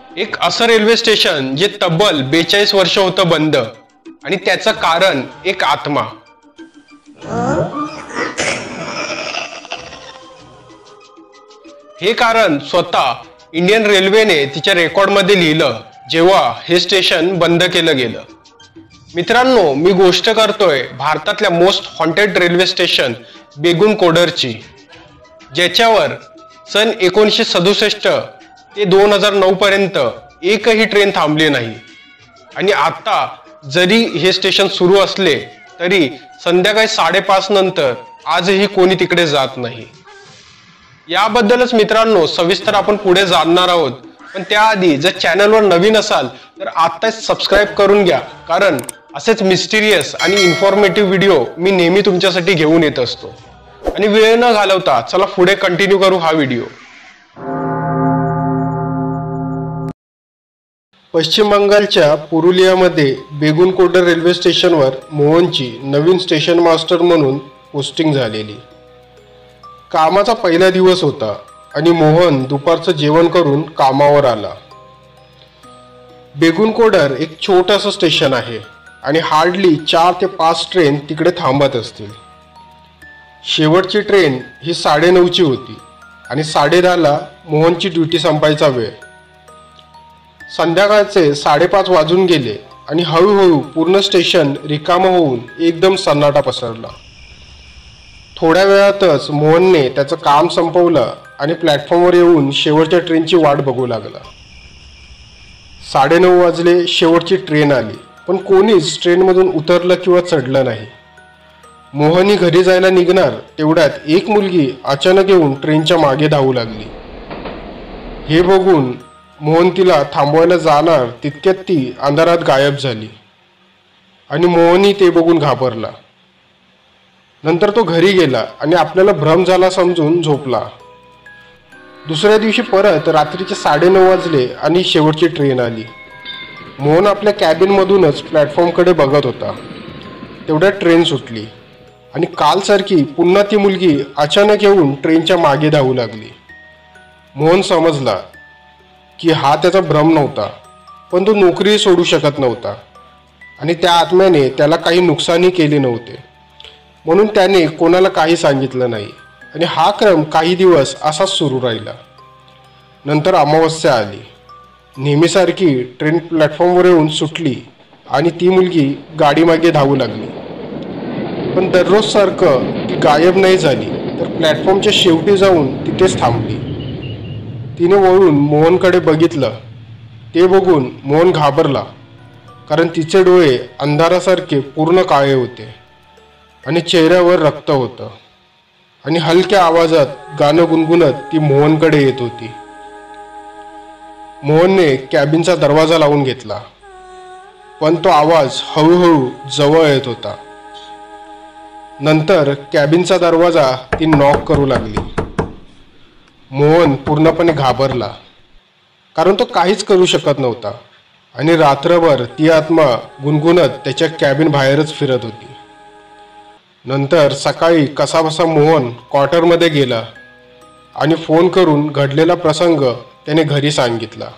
एक असं railway station जे तब्बल 42 वर्ष होतं बंद आणि त्याचं कारण एक आत्मा। हे कारण स्वतः इंडियन रेल्वेने तिच्या रेकॉर्डमध्ये लिहिलं जेव्हा हे स्टेशन बंद केलं गेलं। मित्रांनो, मी गोष्ट करतोय भारतातल्या मोस्ट हॉन्टेड रेल्वे स्टेशन बेगुनकोडरची, ज्याच्यावर सन 1967 ते 2009 पर्यंत एकही ट्रेन थांबली नाही। आणि आता जरी हे स्टेशन सुरू असले तरी संध्याकाळी 5:30 नंतर आजही कोणी तिकडे जात नाही। याबद्दलच मित्रांनो सविस्तर आपण पुढे जाणणार आहोत, पण त्याआधी जर चॅनलवर नवीन असाल तर आत्ताच सबस्क्राइब करून घ्या, कारण असेच मिस्टिरियस आणि इन्फॉर्मेटिव्ह व्हिडिओ मी नेहमी तुमच्यासाठी घेऊन येत असतो। आणि वेळ न घालवता चला पुढे कंटिन्यू करू हा व्हिडिओ। पश्चिम बंगालच्या पुरुलियामध्ये बेगुनकोडर रेल्वे स्टेशनवर मोहनची नवीन स्टेशन मास्टर म्हणून पोस्टिंग झालेली। कामाचा पहिला दिवस होता आणि मोहन दुपारचं जेवण करून कामावर आला। बेगुनकोडर एक छोटंसं स्टेशन आहे आणि हार्डली 4 ते 5 ट्रेन तिकडे थांबत असतील। शेवटची ट्रेन ही 9:30ची होती आणि 10:30ला मोहनची ड्युटी संपायचा वेळ। संध्याकाळचे 5:30 वाजून गेले आणि हळूहळू पूर्ण स्टेशन रिकामं होऊन एकदम सन्नाटा पसरला। थोड्या वेळातच मोहनने त्याचं काम संपवलं आणि प्लॅटफॉर्मवर येऊन शेवटच्या ट्रेनची वाट बघू लागला। 9:30 वाजले, शेवटची ट्रेन आली, पण कोणीच ट्रेनमधून उतरलं किंवा चढलं नाही। मोहनही घरी जायला निघणार तेवढ्यात एक मुलगी अचानक येऊन ट्रेनच्या मागे धावू लागली। हे बघून मोहन तिला थांबवायला जाणार तितक्यात ती अंधारात गायब झाली आणि मोहनही ते बघून घाबरला। नंतर तो घरी गेला आणि आपल्याला भ्रम झाला समजून झोपला। दुसऱ्या दिवशी परत रात्रीचे 9:30 वाजले आणि शेवटची ट्रेन आली। मोहन आपल्या कॅबिनमधूनच प्लॅटफॉर्मकडे बघत होता, तेवढ्यात ट्रेन सुटली आणि कालसारखी पुन्हा ती मुलगी अचानक येऊन ट्रेनच्या मागे धावू लागली। मोहन समजला की हा त्याचा भ्रम नव्हता, पण तो नोकरी सोडू शकत नव्हता आणि त्या आत्म्याने त्याला काही नुकसानही केले नव्हते, म्हणून त्याने कोणाला काही सांगितलं नाही आणि हा क्रम काही दिवस असाच सुरू राहिला। नंतर अमावस्या आली। नेहमीसारखी ट्रेन प्लॅटफॉर्मवर येऊन सुटली आणि ती मुलगी गाडीमागे धावू लागली, पण दररोज सारखं ती गायब नाही झाली, तर प्लॅटफॉर्मच्या शेवटी जाऊन तिथेच थांबली। तिने वळून मोहनकडे बघितलं, ते बघून मोहन घाबरला, कारण तिचे डोळे अंधारासारखे पूर्ण काळे होते आणि चेहऱ्यावर रक्त होतं आणि हलक्या आवाजात गाणं गुणगुणत ती मोहनकडे येत होती। मोहनने कॅबिनचा दरवाजा लावून घेतला, पण तो आवाज हळूहळू जवळ येत होता। नंतर कॅबिनचा दरवाजा ती नॉक करू लागली। मोहन पूर्णपणे घाबरला, कारण तो काहीच करू शकत नव्हता आणि रात्रभर ती आत्मा गुणगुणत त्याच्या कॅबिन बाहेरच फिरत होती। नंतर सकाळी कसाबसा मोहन क्वार्टरमध्ये गेला आणि फोन करून घडलेला प्रसंग त्याने घरी सांगितला।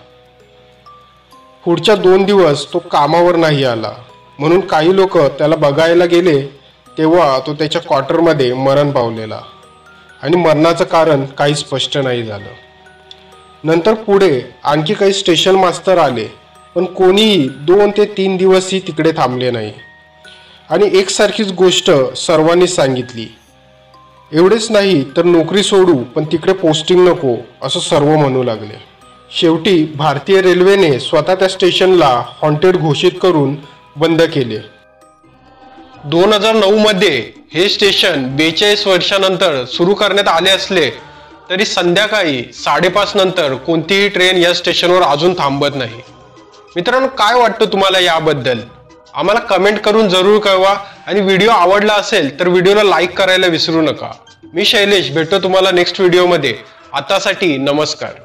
पुढच्या 2 दिवस तो कामावर नाही आला, म्हणून काही लोक त्याला बघायला गेले तेव्हा तो त्याच्या क्वार्टरमध्ये मरण पावलेला आणि मरणाचं कारण काही स्पष्ट नाही झालं। नंतर पुढे आणखी काही स्टेशन मास्तर आले, पण कोणीही 2 ते 3 दिवसही तिकडे थांबले नाही आणि एकसारखीच गोष्ट सर्वांनी सांगितली। एवढेच नाही तर नोकरी सोडू पण तिकडे पोस्टिंग नको असं सर्व म्हणू लागले। शेवटी भारतीय रेल्वेने स्वतः त्या स्टेशनला हॉन्टेड घोषित करून बंद केले। 2009 मध्ये हे स्टेशन 42 वर्षानंतर सुरू करण्यात आले असले तरी संध्याकाळी 5:30 नंतर कोणतीही ट्रेन या स्टेशनवर अजून थांबत नाही। मित्रांनो, काय वाटतं तुम्हाला याबद्दल? आम्हाला कमेंट करून जरूर कळवा आणि व्हिडिओ आवडला असेल तर व्हिडिओला लाईक करायला विसरू नका। मी शैलेश, भेटतो तुम्हाला नेक्स्ट व्हिडिओमध्ये। आतासाठी नमस्कार।